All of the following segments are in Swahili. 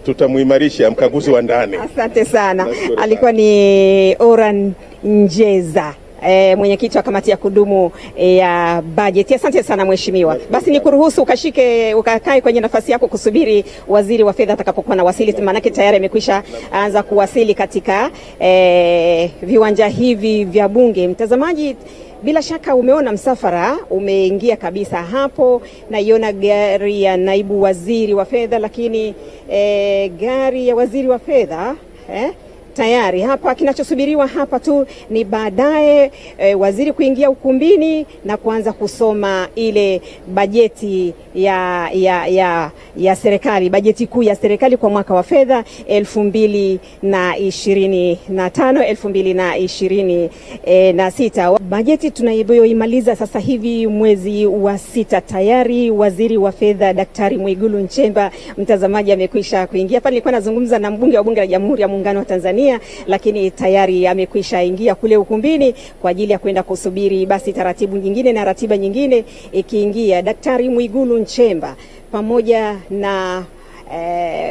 tutamuimarisha mkaguzi wa ndani. Asante sana. Alikuwa ni Oran Njeza, mwenyekiti wa kamati ya kudumu ya bajeti. Asante sana mheshimiwa. Basi nikuruhusu ukakae kwenye nafasi yako kusubiri waziri wa fedha atakapokuwa na wasili, maana tayari amekwisha anza kuwasili katika viwanja hivi vya bunge. Mtazamaji, bila shaka umeona msafara umeingia kabisa hapo. Naiona gari ya naibu waziri wa fedha, lakini gari ya waziri wa fedha tayari hapa. Kinachosubiriwa hapa tu ni baadaye waziri kuingia ukumbini na kuanza kusoma ile bajeti ya serikali, bajeti kuu ya serikali kwa mwaka wa fedha 2025-2026. Bajeti tunayoimaliza sasa hivi mwezi wa 6. Tayari waziri wa fedha Daktari Mwigulu Nchemba, mtazamaji, amekwisha kuingia. Hapa nilikuwa nazungumza na mbunge wa bunge la Jamhuri ya Muungano wa Tanzania, lakini tayari amekwisha ingia kule ukumbini kwa ajili ya kwenda kusubiri basi taratibu nyingine na ratiba nyingine ikiingia. Daktari Mwigulu Nchemba pamoja na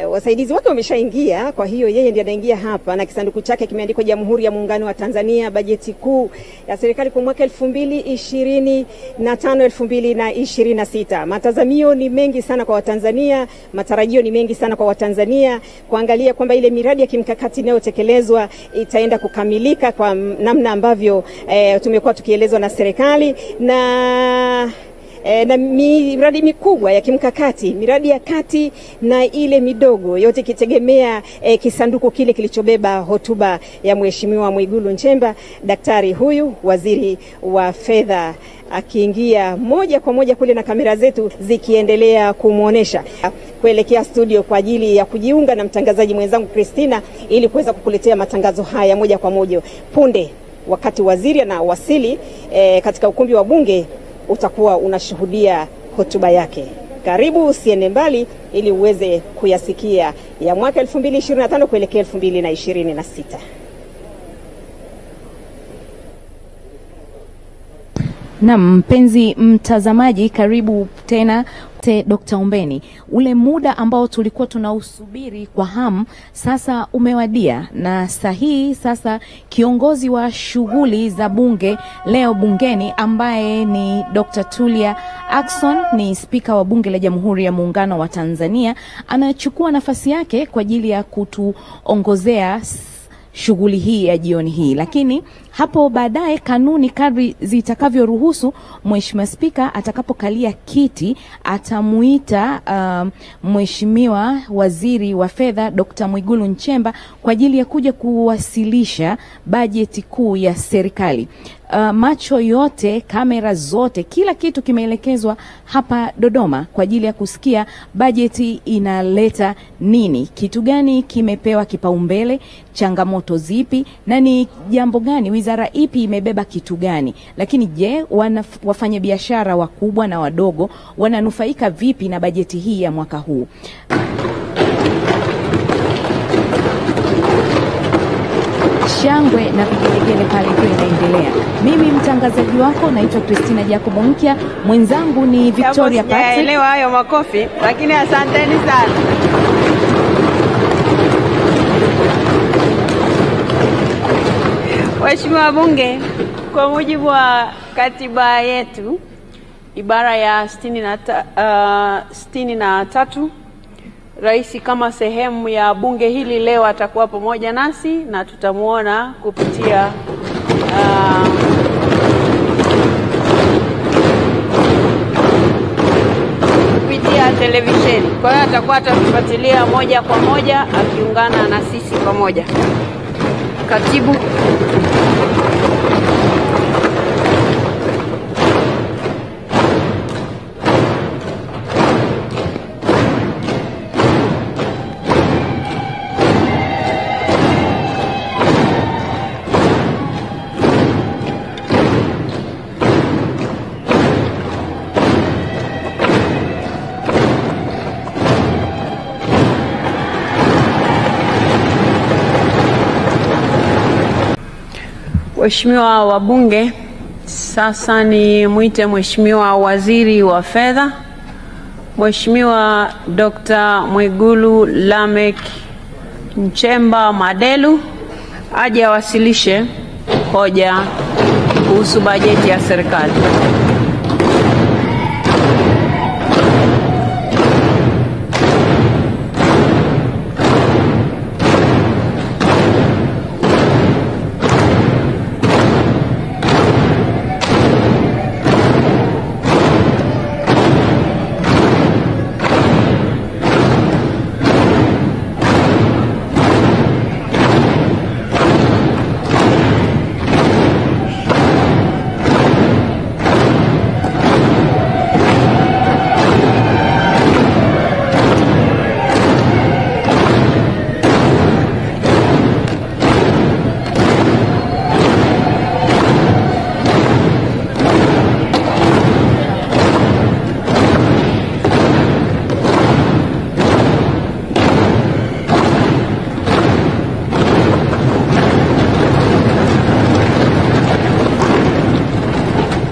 wasaidizi wake wameshaingia, kwa hiyo yeye ndiye anaingia hapa na kisanduku chake kimeandikwa Jamhuri ya Muungano wa Tanzania, bajeti kuu ya serikali kwa mwaka 2025-2026. Matazamio ni mengi sana kwa Watanzania, matarajio ni mengi sana kwa Watanzania kuangalia kwamba ile miradi ya kimkakati inayotekelezwa itaenda kukamilika kwa namna ambavyo tumekuwa tukielezwa na serikali, na miradi mikubwa ya kimkakati, miradi ya kati na ile midogo, yote kitegemea kisanduku kile kilichobeba hotuba ya Mheshimiwa Mwigulu Nchemba, daktari huyu waziri wa fedha, akiingia moja kwa moja kule na kamera zetu zikiendelea kumuonesha kuelekea studio kwa ajili ya kujiunga na mtangazaji mwenzangu Christina ili kuweza kukuletea matangazo haya moja kwa moja. Punde wakati waziri anawasili katika ukumbi wa bunge, utakuwa unashuhudia hotuba yake. Karibu, usiende mbali ili uweze kuyasikia ya mwaka 2025 kuelekea 2026. Na mpenzi mtazamaji, karibu tena Dr. Ombeni. Ule muda ambao tulikuwa tunausubiri kwa hamu sasa umewadia, na sahihi sasa kiongozi wa shughuli za bunge leo bungeni ambaye ni Dr. Tulia Ackson, ni spika wa bunge la Jamhuri ya Muungano wa Tanzania, anachukua nafasi yake kwa ajili ya kutuongozea shughuli hii ya jioni hii. Lakini hapo baadaye, kanuni kadri zitakavyoruhusu, Mheshimiwa Spika atakapokalia kiti atamuita Mheshimiwa Waziri wa Fedha Dr. Mwigulu Nchemba kwa ajili ya kuja kuwasilisha bajeti kuu ya serikali. Macho yote, kamera zote, kila kitu kimeelekezwa hapa Dodoma kwa ajili ya kusikia bajeti inaleta nini, kitu gani kimepewa kipaumbele, changamoto zipi, na ni jambo gani, wizara ipi imebeba kitu gani. Lakini je, wafanyabiashara wakubwa na wadogo wananufaika vipi na bajeti hii ya mwaka huu? Shangwe na vigelegele pale kwa inaendelea. Mimi mtangazaji wako naitwa Christina Jacobo Mkia, mwenzangu ni Victoria Patrick. Naelewa hayo makofi, lakini asanteni sana. Mheshimiwa Bunge, kwa mujibu wa katiba yetu ibara ya 63, Rais kama sehemu ya bunge hili leo atakuwa pamoja nasi na tutamuona kupitia televisheni. Kwa hiyo atakuwa atatufuatilia moja kwa moja akiungana na sisi pamoja. Katibu. Waheshimiwa wabunge, sasa ni muite Mheshimiwa Waziri wa Fedha, Mheshimiwa Dr. Mwigulu Lameck Nchemba Madelu aje awasilishe hoja kuhusu bajeti ya serikali.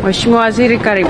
Mheshimiwa Waziri, karibu.